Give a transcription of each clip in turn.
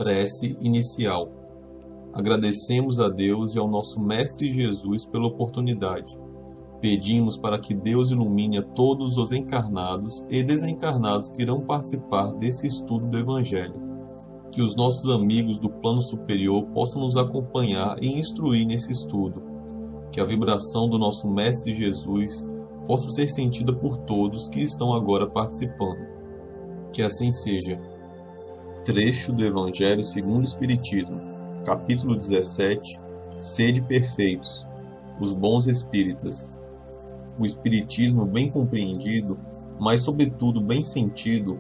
Prece inicial. Agradecemos a Deus e ao nosso Mestre Jesus pela oportunidade. Pedimos para que Deus ilumine a todos os encarnados e desencarnados que irão participar desse estudo do Evangelho. Que os nossos amigos do plano superior possam nos acompanhar e instruir nesse estudo. Que a vibração do nosso Mestre Jesus possa ser sentida por todos que estão agora participando. Que assim seja. Trecho do Evangelho segundo o Espiritismo, capítulo 17, Sede perfeitos, os bons espíritas. O Espiritismo bem compreendido, mas sobretudo bem sentido,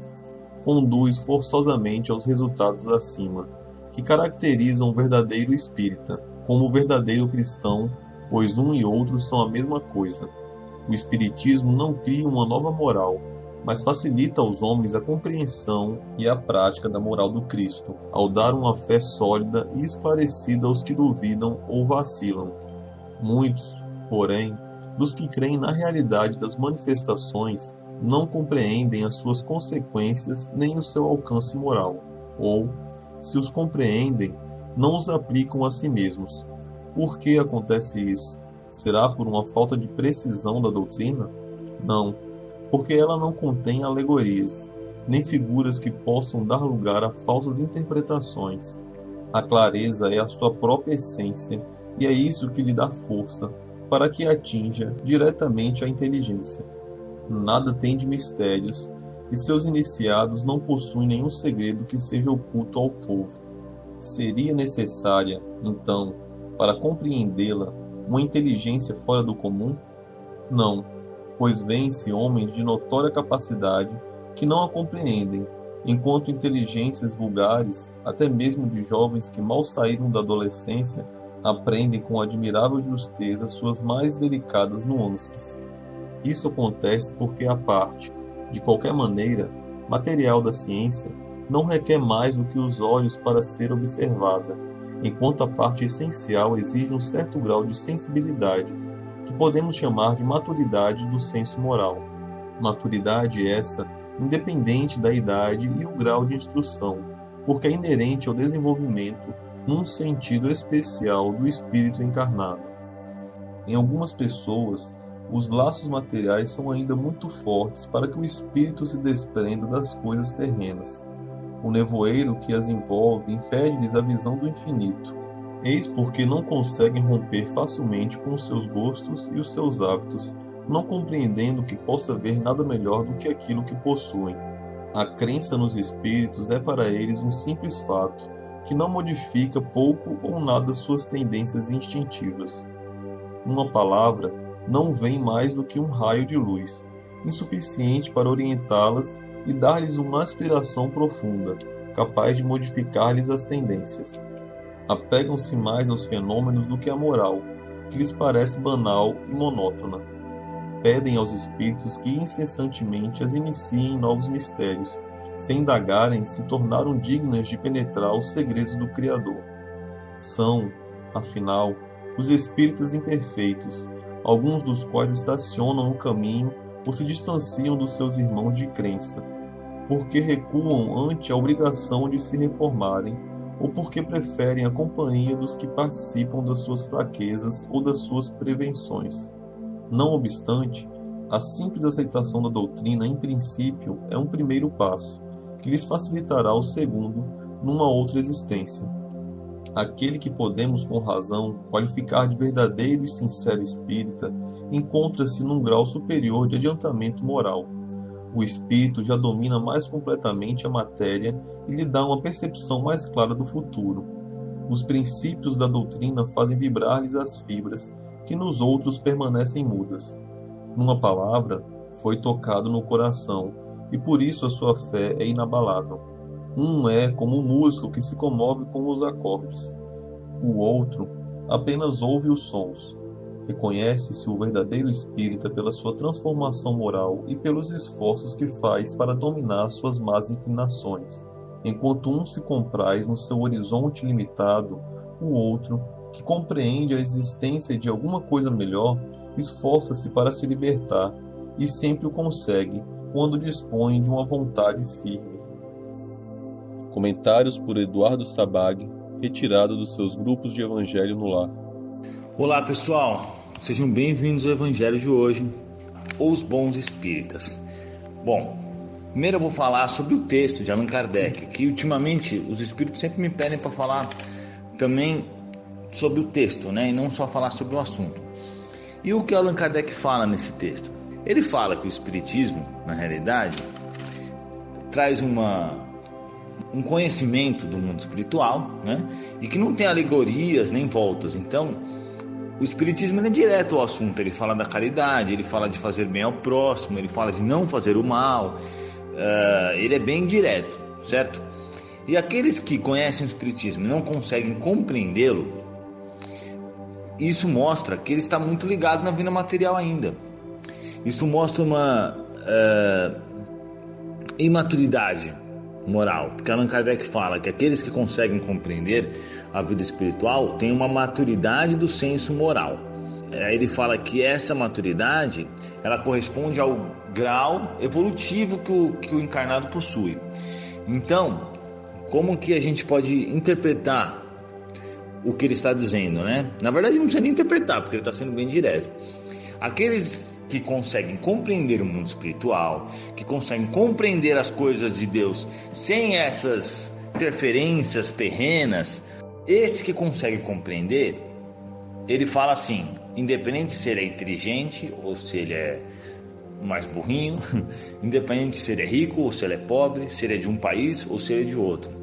conduz forçosamente aos resultados acima, que caracterizam o verdadeiro espírita, como o verdadeiro cristão, pois um e outro são a mesma coisa. O Espiritismo não cria uma nova moral, mas facilita aos homens a compreensão e a prática da moral do Cristo, ao dar uma fé sólida e esclarecida aos que duvidam ou vacilam. Muitos, porém, dos que creem na realidade das manifestações, não compreendem as suas consequências nem o seu alcance moral, ou, se os compreendem, não os aplicam a si mesmos. Por que acontece isso? Será por uma falta de precisão da doutrina? Não, porque ela não contém alegorias, nem figuras que possam dar lugar a falsas interpretações. A clareza é a sua própria essência, e é isso que lhe dá força, para que atinja diretamente a inteligência. Nada tem de mistérios, e seus iniciados não possuem nenhum segredo que seja oculto ao povo. Seria necessária, então, para compreendê-la, uma inteligência fora do comum? Não, pois vêm-se homens de notória capacidade que não a compreendem, enquanto inteligências vulgares, até mesmo de jovens que mal saíram da adolescência, aprendem com admirável justeza suas mais delicadas nuances. Isso acontece porque a parte, de qualquer maneira, material da ciência, não requer mais do que os olhos para ser observada, enquanto a parte essencial exige um certo grau de sensibilidade, que podemos chamar de maturidade do senso moral. Maturidade essa independente da idade e o grau de instrução, porque é inerente ao desenvolvimento num sentido especial do espírito encarnado. Em algumas pessoas, os laços materiais são ainda muito fortes para que o espírito se desprenda das coisas terrenas. O nevoeiro que as envolve impede-lhes a visão do infinito. Eis porque não conseguem romper facilmente com os seus gostos e os seus hábitos, não compreendendo que possa haver nada melhor do que aquilo que possuem. A crença nos espíritos é para eles um simples fato, que não modifica pouco ou nada suas tendências instintivas. Uma palavra não vem mais do que um raio de luz, insuficiente para orientá-las e dar-lhes uma aspiração profunda, capaz de modificar-lhes as tendências. Apegam-se mais aos fenômenos do que à moral, que lhes parece banal e monótona. Pedem aos espíritos que incessantemente as iniciem em novos mistérios, sem indagarem se tornaram dignas de penetrar os segredos do Criador. São, afinal, os espíritas imperfeitos, alguns dos quais estacionam no caminho ou se distanciam dos seus irmãos de crença, porque recuam ante a obrigação de se reformarem, ou porque preferem a companhia dos que participam das suas fraquezas ou das suas prevenções. Não obstante, a simples aceitação da doutrina, em princípio, é um primeiro passo, que lhes facilitará o segundo numa outra existência. Aquele que podemos com razão qualificar de verdadeiro e sincero espírita encontra-se num grau superior de adiantamento moral. O espírito já domina mais completamente a matéria e lhe dá uma percepção mais clara do futuro. Os princípios da doutrina fazem vibrar-lhes as fibras que nos outros permanecem mudas. Numa palavra, foi tocado no coração, e por isso a sua fé é inabalável. Um é como um músico que se comove com os acordes. O outro apenas ouve os sons. Reconhece-se o verdadeiro espírita pela sua transformação moral e pelos esforços que faz para dominar suas más inclinações. Enquanto um se compraz no seu horizonte limitado, o outro, que compreende a existência de alguma coisa melhor, esforça-se para se libertar e sempre o consegue quando dispõe de uma vontade firme. Comentários por Eduardo Sabag, retirado dos seus grupos de Evangelho no Lar. Olá pessoal, sejam bem-vindos ao Evangelho de hoje, Os Bons Espíritas. Bom, primeiro eu vou falar sobre o texto de Allan Kardec, que ultimamente os espíritos sempre me pedem para falar também sobre o texto, né, e não só falar sobre o assunto. E o que Allan Kardec fala nesse texto? Ele fala que o espiritismo, na realidade, traz um conhecimento do mundo espiritual, né, e que não tem alegorias nem voltas. Então, o espiritismo é direto ao assunto. Ele fala da caridade, ele fala de fazer bem ao próximo, ele fala de não fazer o mal. Ele é bem direto, certo? E aqueles que conhecem o espiritismo e não conseguem compreendê-lo, isso mostra que ele está muito ligado na vida material ainda. Isso mostra uma imaturidade moral, porque Allan Kardec fala que aqueles que conseguem compreender a vida espiritual têm uma maturidade do senso moral. Ele fala que essa maturidade ela corresponde ao grau evolutivo que o encarnado possui. Então, como que a gente pode interpretar o que ele está dizendo, né? Na verdade não precisa nem interpretar, porque ele está sendo bem direto. Aqueles que conseguem compreender o mundo espiritual, que conseguem compreender as coisas de Deus sem essas interferências terrenas, esse que consegue compreender, ele fala assim, independente se ele é inteligente ou se ele é mais burrinho, independente se ele é rico ou se ele é pobre, se ele é de um país ou se ele é de outro.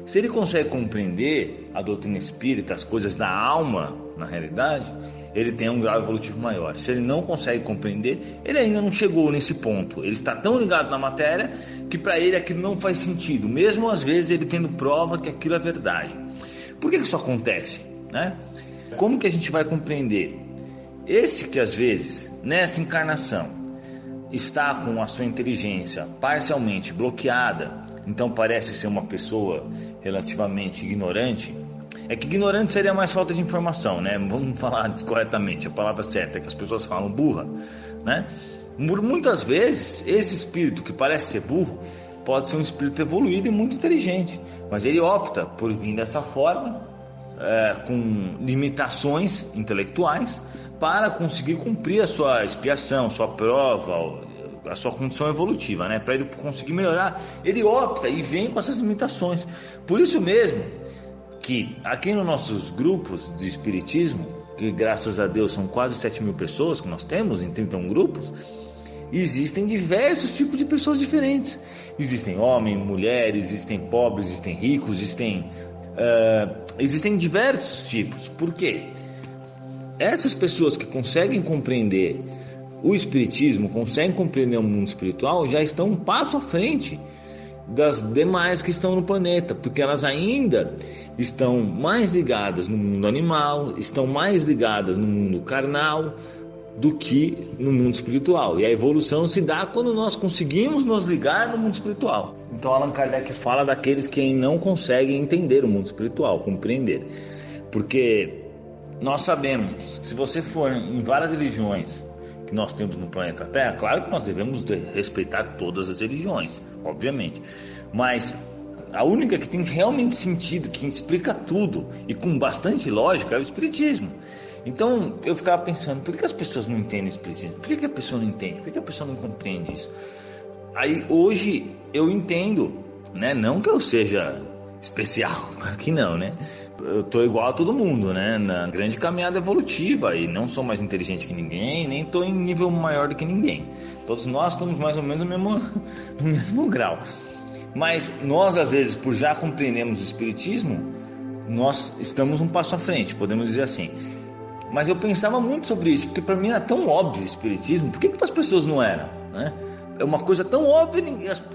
Se ele consegue compreender a doutrina espírita, as coisas da alma, na realidade, ele tem um grau evolutivo maior. Se ele não consegue compreender, ele ainda não chegou nesse ponto. Ele está tão ligado na matéria que para ele aquilo não faz sentido, mesmo às vezes ele tendo prova que aquilo é verdade. Por que isso acontece, né? Como que a gente vai compreender? Esse que às vezes, nessa encarnação, está com a sua inteligência parcialmente bloqueada, então parece ser uma pessoa relativamente ignorante. É que ignorante seria mais falta de informação, né? Vamos falar corretamente, a palavra certa é que as pessoas falam burra, né? Muitas vezes esse espírito que parece ser burro pode ser um espírito evoluído e muito inteligente, mas ele opta por vir dessa forma, com limitações intelectuais, para conseguir cumprir a sua expiação, sua prova, a sua condição evolutiva, né? Para ele conseguir melhorar, ele opta e vem com essas limitações. Por isso mesmo que aqui nos nossos grupos de espiritismo, que graças a Deus são quase 7.000 pessoas que nós temos em 31 grupos, existem diversos tipos de pessoas diferentes. Existem homens, mulheres, existem pobres, existem ricos, existem diversos tipos. Por quê? Essas pessoas que conseguem compreender o espiritismo, conseguem compreender o mundo espiritual, já estão um passo à frente das demais que estão no planeta, porque elas ainda estão mais ligadas no mundo animal, estão mais ligadas no mundo carnal do que no mundo espiritual. E a evolução se dá quando nós conseguimos nos ligar no mundo espiritual. Então Allan Kardec fala daqueles que não conseguem entender o mundo espiritual, compreender. Porque nós sabemos, se você for em várias religiões que nós temos no planeta Terra, claro que nós devemos respeitar todas as religiões, obviamente, mas a única que tem realmente sentido, que explica tudo e com bastante lógica, é o espiritismo. Então eu ficava pensando, por que as pessoas não entendem o espiritismo? Por que a pessoa não entende? Por que a pessoa não compreende isso? Aí hoje eu entendo, né? Não que eu seja especial, aqui não, né? Eu tô igual a todo mundo, né? Na grande caminhada evolutiva, e não sou mais inteligente que ninguém, nem tô em nível maior do que ninguém. Todos nós estamos mais ou menos no mesmo grau. Mas nós, às vezes, por já compreendermos o espiritismo, nós estamos um passo à frente, podemos dizer assim. Mas eu pensava muito sobre isso, porque para mim era tão óbvio o espiritismo, por que para as pessoas não era, né? É uma coisa tão óbvia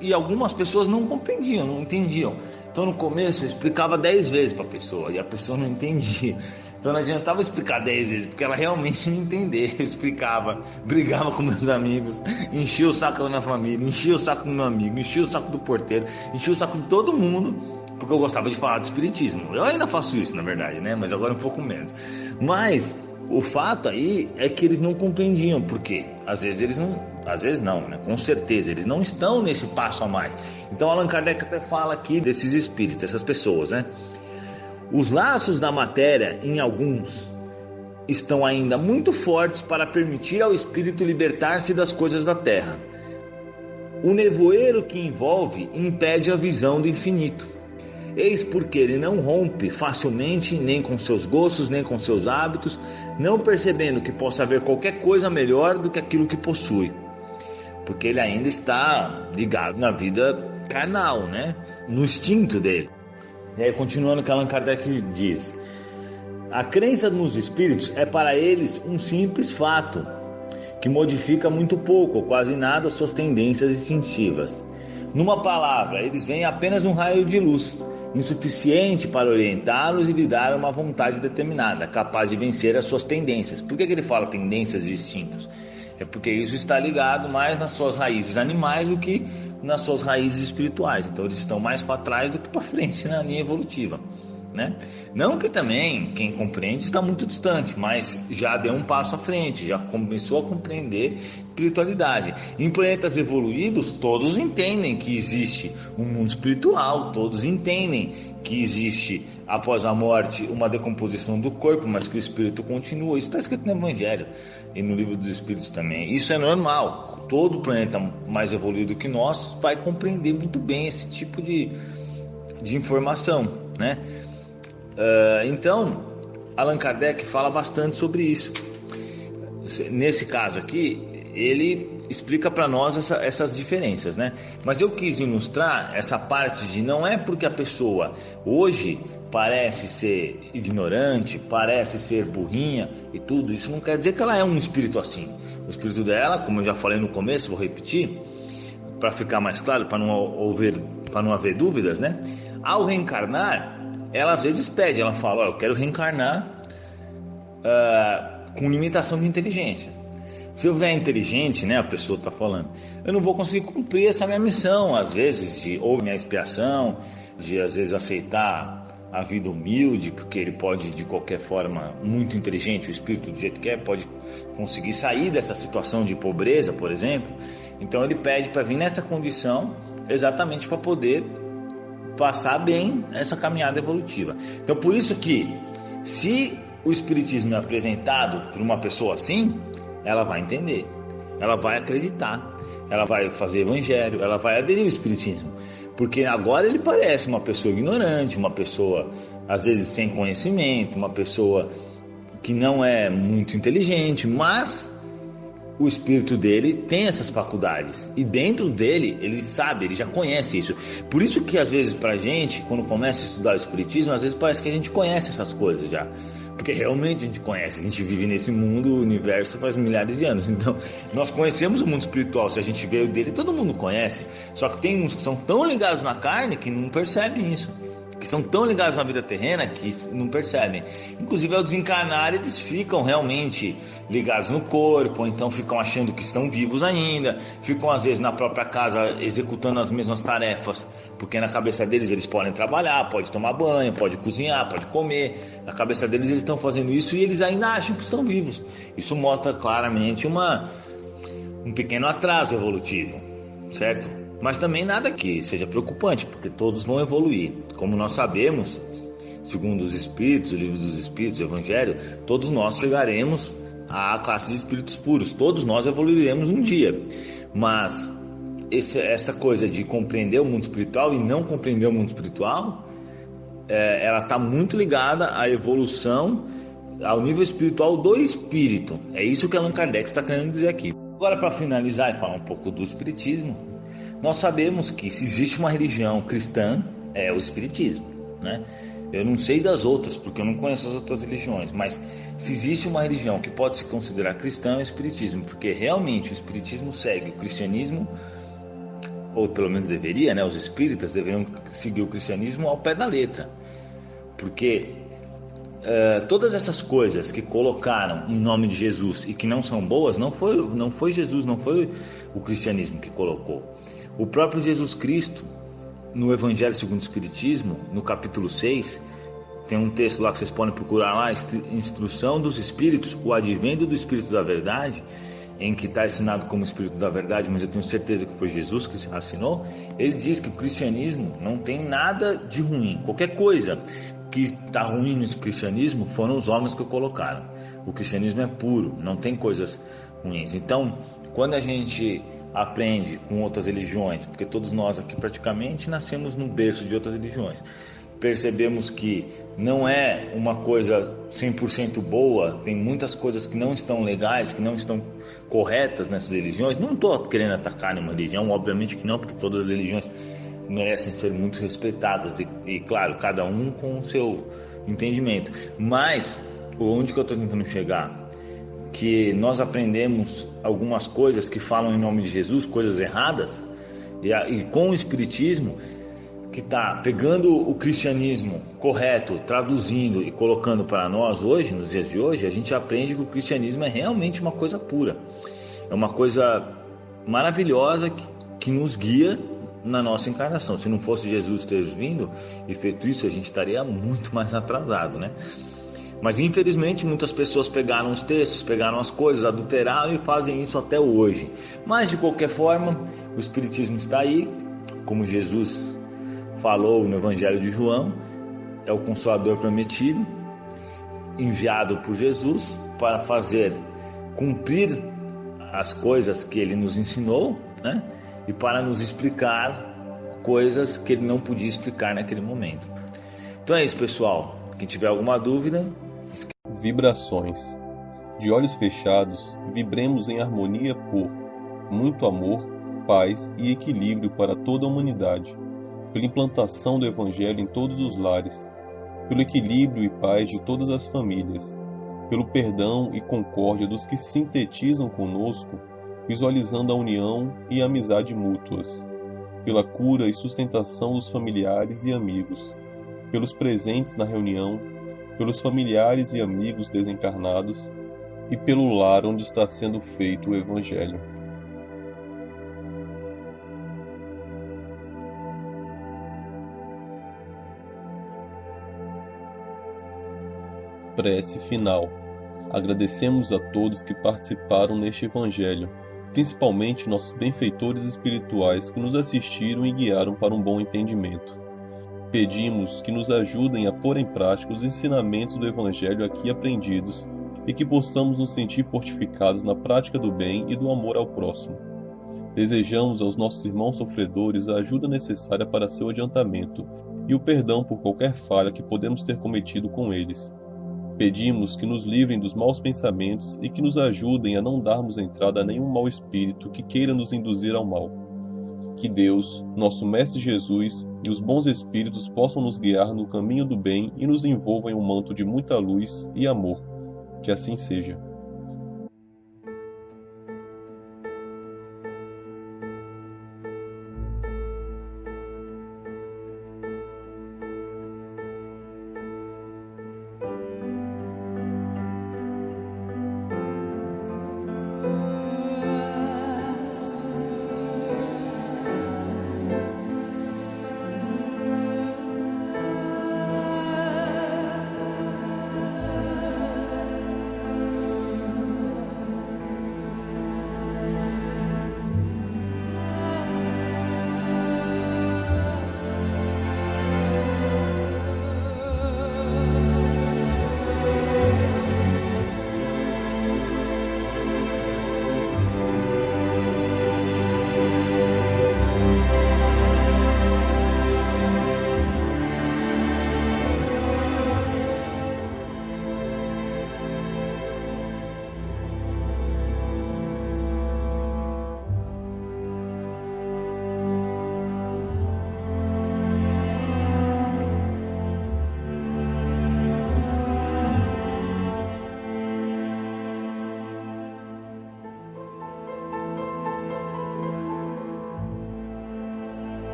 e algumas pessoas não compreendiam, não entendiam. Então no começo eu explicava 10 vezes para a pessoa e a pessoa não entendia. Então não adiantava explicar 10 vezes, porque ela realmente não entendia. Eu explicava, brigava com meus amigos, enchia o saco da minha família, enchia o saco do meu amigo, enchia o saco do porteiro, enchia o saco de todo mundo, porque eu gostava de falar do espiritismo. Eu ainda faço isso, na verdade, né? Mas agora um pouco menos. Mas O fato aí é que eles não compreendiam, porque às vezes não, né? Com certeza, eles não estão nesse passo a mais. Então Allan Kardec até fala aqui desses espíritos, essas pessoas, né? Os laços da matéria, em alguns, estão ainda muito fortes para permitir ao espírito libertar-se das coisas da terra. O nevoeiro que envolve impede a visão do infinito. Eis porque ele não rompe facilmente nem com seus gostos, nem com seus hábitos, não percebendo que possa haver qualquer coisa melhor do que aquilo que possui. Porque ele ainda está ligado na vida carnal, né? No instinto dele. E aí, continuando o que Allan Kardec diz: a crença nos espíritos é para eles um simples fato, que modifica muito pouco ou quase nada suas tendências instintivas. Numa palavra, eles veem apenas um raio de luz, insuficiente para orientá-los e lhe dar uma vontade determinada, capaz de vencer as suas tendências. Por que ele fala tendências e instintos? É porque isso está ligado mais nas suas raízes animais do que nas suas raízes espirituais. Então eles estão mais para trás do que para frente na linha evolutiva, né? Não que também quem compreende está muito distante, mas já deu um passo à frente, já começou a compreender espiritualidade. Em planetas evoluídos, todos entendem que existe um mundo espiritual, todos entendem que existe após a morte uma decomposição do corpo, mas que o espírito continua. Isso está escrito no Evangelho e no Livro dos Espíritos também. Isso é normal. Todo planeta mais evoluído que nós vai compreender muito bem esse tipo de informação, né? Então, Allan Kardec fala bastante sobre isso. Nesse caso aqui, ele explica para nós essas diferenças, né? Mas eu quis ilustrar essa parte de não é porque a pessoa hoje parece ser ignorante, parece ser burrinha e tudo, isso não quer dizer que ela é um espírito assim. O espírito dela, como eu já falei no começo, vou repetir, para ficar mais claro, para não haver dúvidas, né? Ao reencarnar, ela às vezes pede, ela fala: eu quero reencarnar com limitação de inteligência. Se eu vier inteligente, né, a pessoa está falando, eu não vou conseguir cumprir essa minha missão, às vezes, ou minha expiação, de às vezes aceitar a vida humilde, porque ele pode, de qualquer forma, muito inteligente, o espírito do jeito que é, pode conseguir sair dessa situação de pobreza, por exemplo. Então ele pede para vir nessa condição, exatamente para poder passar bem essa caminhada evolutiva. Então por isso que, se o espiritismo é apresentado por uma pessoa assim, ela vai entender, ela vai acreditar, ela vai fazer evangelho, ela vai aderir ao espiritismo, porque agora ele parece uma pessoa ignorante, uma pessoa às vezes sem conhecimento, uma pessoa que não é muito inteligente, mas o espírito dele tem essas faculdades e dentro dele ele sabe, ele já conhece isso. Por isso que às vezes pra gente, quando começa a estudar o espiritismo, às vezes parece que a gente conhece essas coisas já, porque realmente a gente conhece, a gente vive nesse mundo, o universo faz milhares de anos, então nós conhecemos o mundo espiritual. Se a gente veio dele, todo mundo conhece, só que tem uns que são tão ligados na carne que não percebem isso, que estão tão ligados na vida terrena que não percebem. Inclusive ao desencarnar eles ficam realmente ligados no corpo, ou então ficam achando que estão vivos ainda, ficam às vezes na própria casa executando as mesmas tarefas, porque na cabeça deles eles podem trabalhar, pode tomar banho, pode cozinhar, pode comer. Na cabeça deles eles estão fazendo isso e eles ainda acham que estão vivos. Isso mostra claramente um pequeno atraso evolutivo, certo? Mas também nada que seja preocupante, porque todos vão evoluir. Como nós sabemos, segundo os Espíritos, o Livro dos Espíritos, o Evangelho, todos nós chegaremos à classe de espíritos puros, todos nós evoluiremos um dia. Mas essa coisa de compreender o mundo espiritual e não compreender o mundo espiritual, ela está muito ligada à evolução, ao nível espiritual do espírito. É isso que Allan Kardec está querendo dizer aqui. Agora, para finalizar e falar um pouco do espiritismo, nós sabemos que se existe uma religião cristã, é o espiritismo, né? Eu não sei das outras, porque eu não conheço as outras religiões, mas se existe uma religião que pode se considerar cristã, é o espiritismo, porque realmente o espiritismo segue o cristianismo, ou pelo menos deveria, né? Os espíritas deveriam seguir o cristianismo ao pé da letra, porque todas essas coisas que colocaram em nome de Jesus e que não são boas, não foi Jesus, não foi o cristianismo que colocou. O próprio Jesus Cristo, no Evangelho segundo o Espiritismo, no capítulo 6, Tem um texto lá que vocês podem procurar lá, Instrução dos Espíritos, o Advento do Espírito da Verdade, em que está assinado como Espírito da Verdade, mas eu tenho certeza que foi Jesus que assinou. Ele diz que o cristianismo não tem nada de ruim. Qualquer coisa que está ruim no cristianismo foram os homens que o colocaram. O cristianismo é puro, não tem coisas ruins. Então, quando a gente aprende com outras religiões, porque todos nós aqui praticamente nascemos no berço de outras religiões, percebemos que não é uma coisa 100% boa, tem muitas coisas que não estão legais, que não estão corretas nessas religiões. Não estou querendo atacar nenhuma religião, obviamente que não, porque todas as religiões merecem ser muito respeitadas e claro, cada um com o seu entendimento. Mas onde que eu estou tentando chegar? Que nós aprendemos algumas coisas que falam em nome de Jesus, coisas erradas, e com o Espiritismo, que está pegando o cristianismo correto, traduzindo e colocando para nós hoje, nos dias de hoje, a gente aprende que o cristianismo é realmente uma coisa pura, é uma coisa maravilhosa que nos guia na nossa encarnação. Se não fosse Jesus ter vindo e feito isso, a gente estaria muito mais atrasado, né? Mas infelizmente muitas pessoas pegaram os textos, pegaram as coisas, adulteraram e fazem isso até hoje. Mas de qualquer forma, o Espiritismo está aí, como Jesus falou no Evangelho de João, é o Consolador prometido, enviado por Jesus para fazer cumprir as coisas que ele nos ensinou, né? E para nos explicar coisas que ele não podia explicar naquele momento. Então é isso, pessoal. Quem tiver alguma dúvida... Vibrações. De olhos fechados, vibremos em harmonia por muito amor, paz e equilíbrio para toda a humanidade, pela implantação do Evangelho em todos os lares, pelo equilíbrio e paz de todas as famílias, pelo perdão e concórdia dos que sintetizam conosco, visualizando a união e a amizade mútuas, pela cura e sustentação dos familiares e amigos, pelos presentes na reunião, pelos familiares e amigos desencarnados e pelo lar onde está sendo feito o Evangelho. Prece final. Agradecemos a todos que participaram neste Evangelho, principalmente nossos benfeitores espirituais que nos assistiram e guiaram para um bom entendimento. Pedimos que nos ajudem a pôr em prática os ensinamentos do Evangelho aqui aprendidos e que possamos nos sentir fortificados na prática do bem e do amor ao próximo. Desejamos aos nossos irmãos sofredores a ajuda necessária para seu adiantamento e o perdão por qualquer falha que podemos ter cometido com eles. Pedimos que nos livrem dos maus pensamentos e que nos ajudem a não darmos entrada a nenhum mau espírito que queira nos induzir ao mal. Que Deus, nosso Mestre Jesus e os bons espíritos possam nos guiar no caminho do bem e nos envolvam em um manto de muita luz e amor. Que assim seja.